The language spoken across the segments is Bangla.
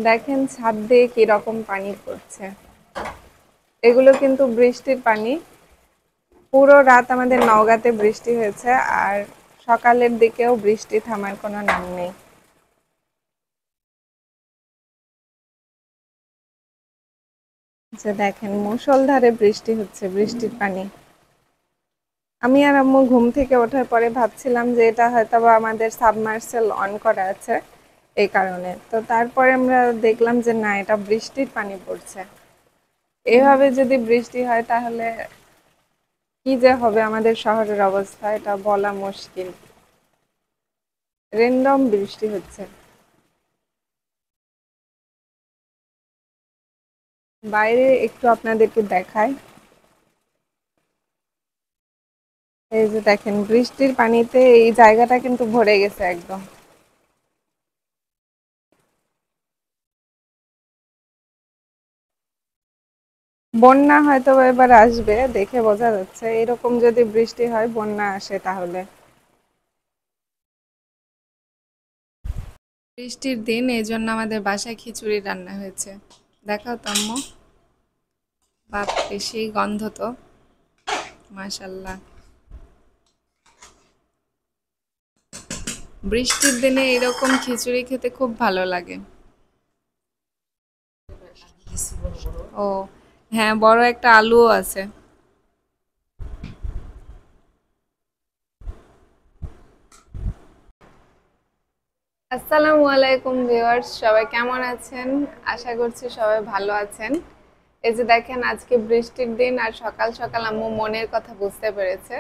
দেখেন ছাদ দিয়ে কিরকম পানি পড়ছে। এগুলো কিন্তু বৃষ্টির পানি। পুরো রাত আমাদের নওগাঁতে বৃষ্টি হয়েছে, আর সকালের দিকেও বৃষ্টি থামার কোনো নাম নেই। যে দেখেন মুষলধারে বৃষ্টি হচ্ছে, বৃষ্টির পানি। আমি আর আম্মু ঘুম থেকে ওঠার পরে ভাবছিলাম যে এটা হয়তো বা আমাদের সাবমার্সেল অন করা আছে এই কারণে। তো তারপরে আমরা দেখলাম যে না, এটা বৃষ্টির পানি পড়ছে। এভাবে যদি বৃষ্টি হয় তাহলে কি যে হবে আমাদের শহরের অবস্থা, এটা বলা মুশকিল। রেন্ডম বৃষ্টি হচ্ছে। বাইরে একটু আপনাদেরকে দেখায়। এই যে দেখেন বৃষ্টির পানিতে এই জায়গাটা কিন্তু ভরে গেছে একদম। বন্যা হয়তো এবার আসবে, দেখে বোঝা যাচ্ছে এরকম যদি বৃষ্টি হয় বন্যা আসে তাহলে। বৃষ্টির দিন, এই জন্য আমাদের বাসায় খিচুড়ি রান্না হয়েছে। দেখাও তো আম্মু। বাপরে সেই গন্ধ তো, মাশাল্লাহ। বৃষ্টির দিনে এরকম খিচুড়ি খেতে খুব ভালো লাগে। ও হ্যাঁ, বড় একটা আলুও আছে। আসসালামু আলাইকুম ভিউয়ার্স, সবাই কেমন আছেন? আশা করছি সবাই ভালো আছেন। এই যে দেখেন আজকে বৃষ্টির দিন, আর সকাল সকাল আম্মু মনের কথা বুঝতে পেরেছে।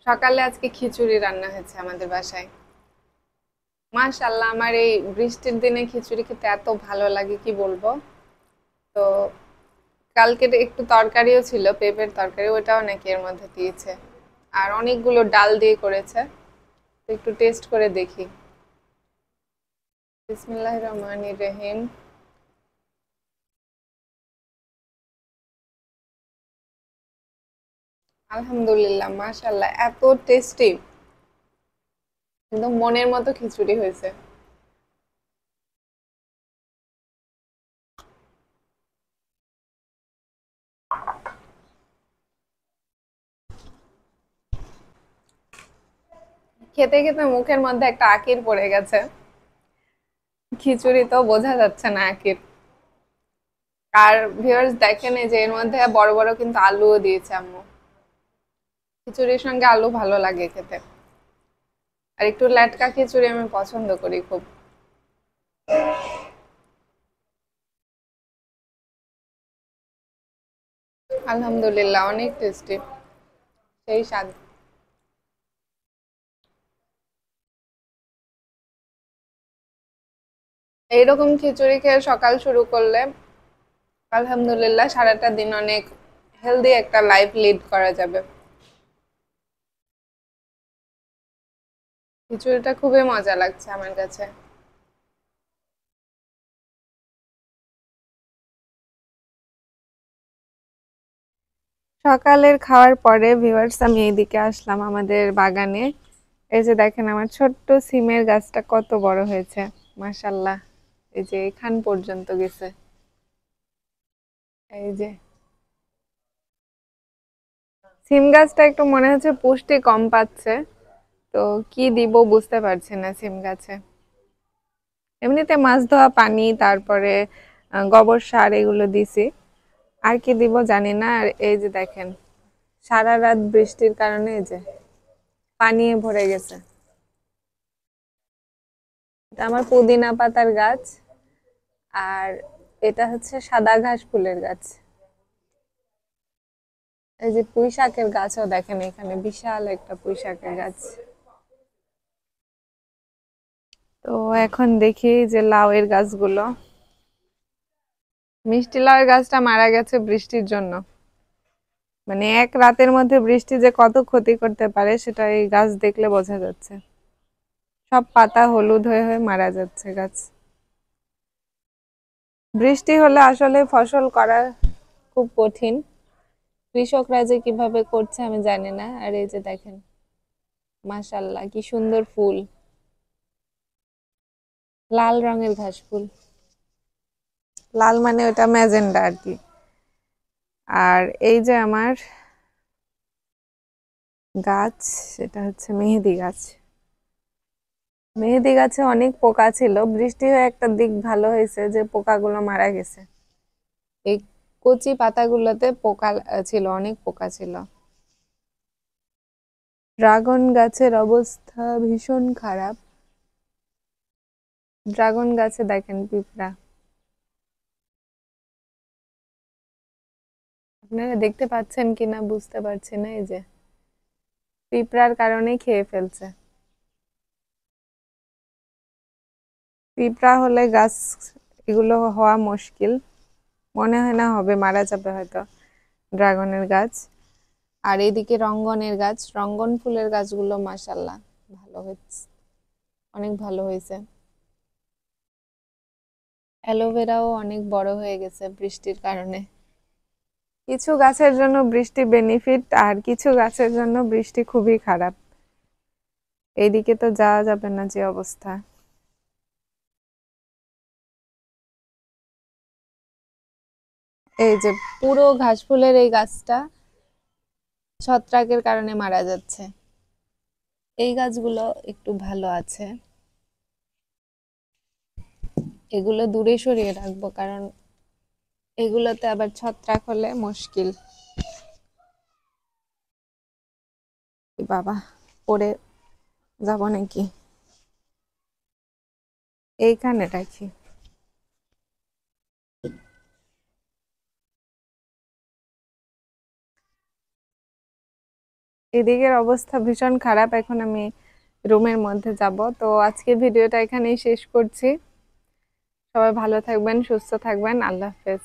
সকালে আজকে খিচুড়ি রান্না হয়েছে আমাদের বাসায়। মাশাআল্লাহ, আমার এই বৃষ্টির দিনে খিচুড়ি খেতে এত ভালো লাগে কি বলবো। তো কালকে একটু তরকারিও ছিল, পেঁপের তরকারি, ওটাও নাকি এর মধ্যে দিয়েছে। আর অনেকগুলো ডাল দিয়ে করেছে। তো একটু টেস্ট করে দেখি। বিসমিল্লাহির রহমানির রহিম। আলহামদুলিল্লাহ, মাশাআল্লাহ, এত টেস্টি। একদম মনের মতো খিচুড়ি হয়েছে। খেতে খেতে মুখের মধ্যে একটা আকির পড়ে গেছে। খিচুড়ি তো বোঝা যাচ্ছে না আকির। আর ভিউয়ার্স দেখেন, এই যে এর মধ্যে বড় বড় কিন্তু আলুও দিয়েছে আম্মু। খিচুড়ির সঙ্গে আলু ভালো লাগে খেতে। আর একটু লেটকা খিচুড়ি আমি পছন্দ করি খুব। আলহামদুলিল্লাহ, অনেক টেস্টি। সেই স্বাদ। এইরকম খিচুড়ি খেয়ে সকাল শুরু করলে আলহামদুলিল্লাহ সারাটা দিন অনেক হেলদি একটা লাইফ লিড করা যাবে। খিচুড়িটা খুবই মজা লাগছে আমার কাছে। সকালের খাওয়ার পরে ভিউয়ার্স আমি এইদিকে আসলাম আমাদের বাগানে। এই যে দেখেন আমার ছোট্ট সিমের গাছটা কত বড় হয়েছে, মাশাল্লাহ। এই যে এখান পর্যন্ত গেছে। এই যে সিম গাছটা একটু মনে হচ্ছে পুষ্টি কম পাচ্ছে। তো কি দিব বুঝতে পারছি না সিম গাছে। এমনিতে মাছ ধোয়া পানি, তারপরে গোবর সার এগুলো দিছি। আর কি দিব জানি না। আর এই যে দেখেন সারা রাত বৃষ্টির কারণে এই যে পানি ভরে গেছে। এটা আমার পুদিনা পাতার গাছ। আর এটা হচ্ছে সাদা ঘাস ফুলের গাছ। এই যে পুঁই শাকের গাছও দেখেন, এখানে বিশাল একটা পুঁই শাকের গাছ। তো এখন দেখি যে লাউ এর গাছগুলো। মিষ্টি লাউয়ের গাছটা মারা গেছে বৃষ্টির জন্য। মানে এক রাতের মধ্যে বৃষ্টি যে কত ক্ষতি করতে পারে সেটা এই গাছ দেখলে বোঝা যাচ্ছে। সব পাতা হলুদ হয়ে হয়ে মারা যাচ্ছে গাছ। বৃষ্টি হলে আসলে ফসল করা খুব কঠিন। কৃষকরা যে কিভাবে করছে আমি জানি না। আর এই যে দেখেন মাশাআল্লাহ কি সুন্দর ফুল, লাল রঙের ঘাস ফুল। লাল মানে ওটা ম্যাজেন্ডা আর কি। আর এই যে আমার গাছ, সেটা হচ্ছে মেহেদি গাছ। মেহেদি গাছে অনেক পোকা ছিল, বৃষ্টি হয়ে একটা দিক ভালো হয়েছে যে পোকাগুলো মারা গেছে। এই কচি পাতাগুলোতে পোকা ছিল, অনেক পোকা ছিল। ড্রাগন গাছের অবস্থা ভীষণ খারাপ। ড্রাগন গাছে দেখেন পিঁপড়া, আপনারা দেখতে পাচ্ছেন কিনা বুঝতে পারছি না। এই যে পিঁপড়ার কারণেই খেয়ে ফেলছে। পিঁপড়া হলে গাছ এগুলো হওয়া মুশকিল, মনে হয় না হবে, মারা যাবে হয়তো ড্রাগনের গাছ। আর এইদিকে রঙ্গনের গাছ, রঙ্গন ফুলের গাছগুলো মাশাল্লাহ ভালো হয়েছে, অনেক ভালো হয়েছে। অ্যালোভেরাও অনেক বড় হয়ে গেছে বৃষ্টির কারণে। কিছু গাছের জন্য বৃষ্টি বেনিফিট, আর কিছু গাছের জন্য বৃষ্টি খুবই খারাপ। এইদিকে তো যাওয়া যাবে না যে অবস্থা। এই যে পুরো ঘাস ফুলের এই গাছটা ছত্রাকের কারণে মারা যাচ্ছে। এই গাছগুলো একটু ভালো আছে, এগুলো দূরে সরিয়ে রাখবো, কারণ এগুলোতে আবার ছত্রাক হলে মুশকিল। বাবা, পড়ে যাব নাকি, এইখানে রাখি। এদিকের অবস্থা ভীষণ খারাপ, এখন আমি রুমের মধ্যে যাব। তো আজকে ভিডিওটা এখানেই শেষ করছি। সবাই ভালো থাকবেন, সুস্থ থাকবেন, আল্লাহ হাফেজ।